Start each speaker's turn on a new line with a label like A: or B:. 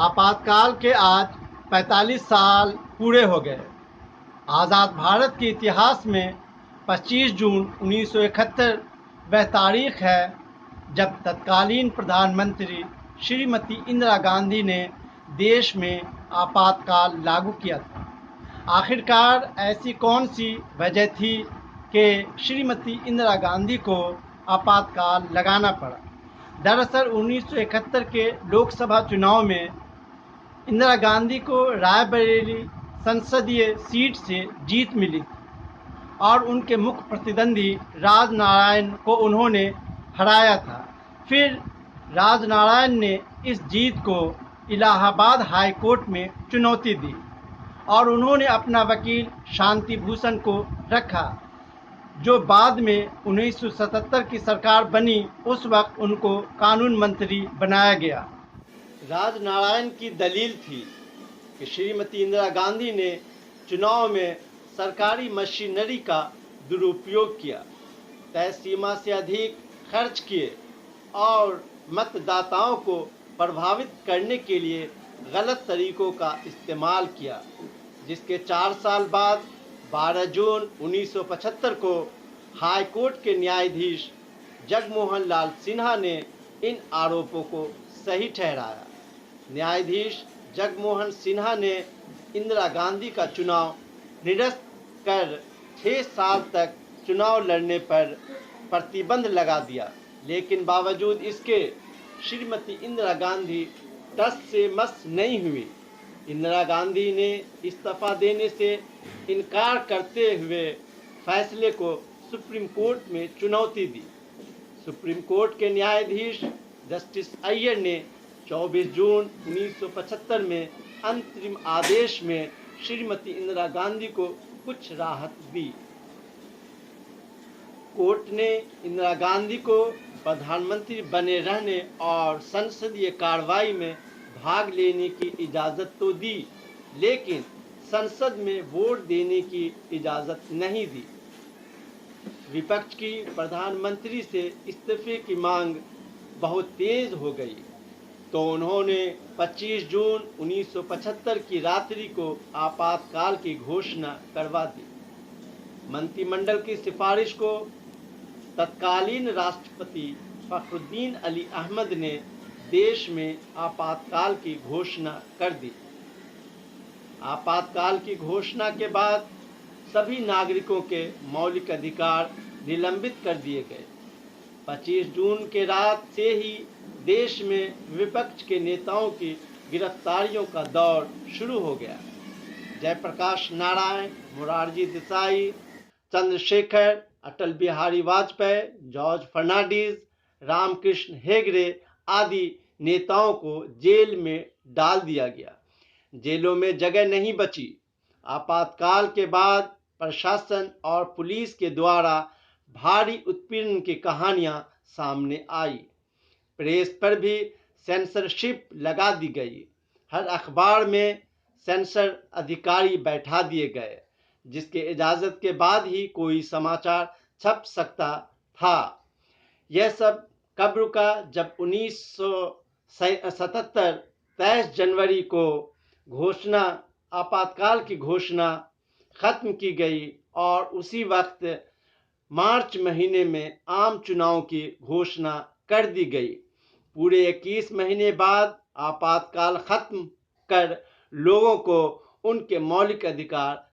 A: आपातकाल के आज 45 साल पूरे हो गए। आज़ाद भारत के इतिहास में 25 जून 1971 वह तारीख है जब तत्कालीन प्रधानमंत्री श्रीमती इंदिरा गांधी ने देश में आपातकाल लागू किया था। आखिरकार ऐसी कौन सी वजह थी कि श्रीमती इंदिरा गांधी को आपातकाल लगाना पड़ा? दरअसल 1971 के लोकसभा चुनाव में इंदिरा गांधी को रायबरेली संसदीय सीट से जीत मिली थी और उनके मुख्य प्रतिद्वंदी राजनारायण को उन्होंने हराया था। फिर राजनारायण ने इस जीत को इलाहाबाद हाई कोर्ट में चुनौती दी और उन्होंने अपना वकील शांति भूषण को रखा, जो बाद में 1977 की सरकार बनी। उस वक्त उनको कानून मंत्री बनाया गया। राजनारायण की दलील थी कि श्रीमती इंदिरा गांधी ने चुनाव में सरकारी मशीनरी का दुरुपयोग किया, तय सीमा से अधिक खर्च किए और मतदाताओं को प्रभावित करने के लिए गलत तरीकों का इस्तेमाल किया, जिसके 4 साल बाद 12 जून 1975 को हाई कोर्ट के न्यायाधीश जगमोहन लाल सिन्हा ने इन आरोपों को सही ठहराया। न्यायाधीश जगमोहन सिन्हा ने इंदिरा गांधी का चुनाव निरस्त कर 6 साल तक चुनाव लड़ने पर प्रतिबंध लगा दिया, लेकिन बावजूद इसके श्रीमती इंदिरा गांधी टस से मस नहीं हुई। इंदिरा गांधी ने इस्तीफा देने से इनकार करते हुए फैसले को सुप्रीम कोर्ट में चुनौती दी। सुप्रीम कोर्ट के न्यायाधीश जस्टिस अय्यर ने 24 जून 1975 में अंतरिम आदेश में श्रीमती इंदिरा गांधी को कुछ राहत दी। कोर्ट ने इंदिरा गांधी को प्रधानमंत्री बने रहने और संसदीय कार्रवाई में भाग लेने की इजाज़त तो दी, लेकिन संसद में वोट देने की इजाज़त नहीं दी। विपक्ष की प्रधानमंत्री से इस्तीफे की मांग बहुत तेज हो गई, तो उन्होंने 25 जून 1975 की रात्रि को आपातकाल की घोषणा करवा दी। मंत्रिमंडल की सिफारिश को तत्कालीन राष्ट्रपति फखरुद्दीन अली अहमद ने देश में आपातकाल की घोषणा कर दी। आपातकाल की घोषणा के बाद सभी नागरिकों के मौलिक अधिकार निलंबित कर दिए गए। 25 जून के रात से ही देश में विपक्ष के नेताओं की गिरफ्तारियों का दौर शुरू हो गया। जयप्रकाश नारायण, मोरारजी देसाई, चंद्रशेखर, अटल बिहारी वाजपेयी, जॉर्ज फर्नांडिस, रामकृष्ण हेगड़े आदि नेताओं को जेल में डाल दिया गया। जेलों में जगह नहीं बची। आपातकाल के बाद प्रशासन और पुलिस के द्वारा भारी उत्पीड़न की कहानियां सामने आई। प्रेस पर भी सेंसरशिप लगा दी गई। हर अखबार में सेंसर अधिकारी बैठा दिए गए, जिसके इजाज़त के बाद ही कोई समाचार छप सकता था। यह सब कब रुका? जब 1977 23 जनवरी को आपातकाल की घोषणा खत्म की गई और उसी वक्त मार्च महीने में आम चुनाव की घोषणा कर दी गई। पूरे 21 महीने बाद आपातकाल खत्म कर लोगों को उनके मौलिक अधिकार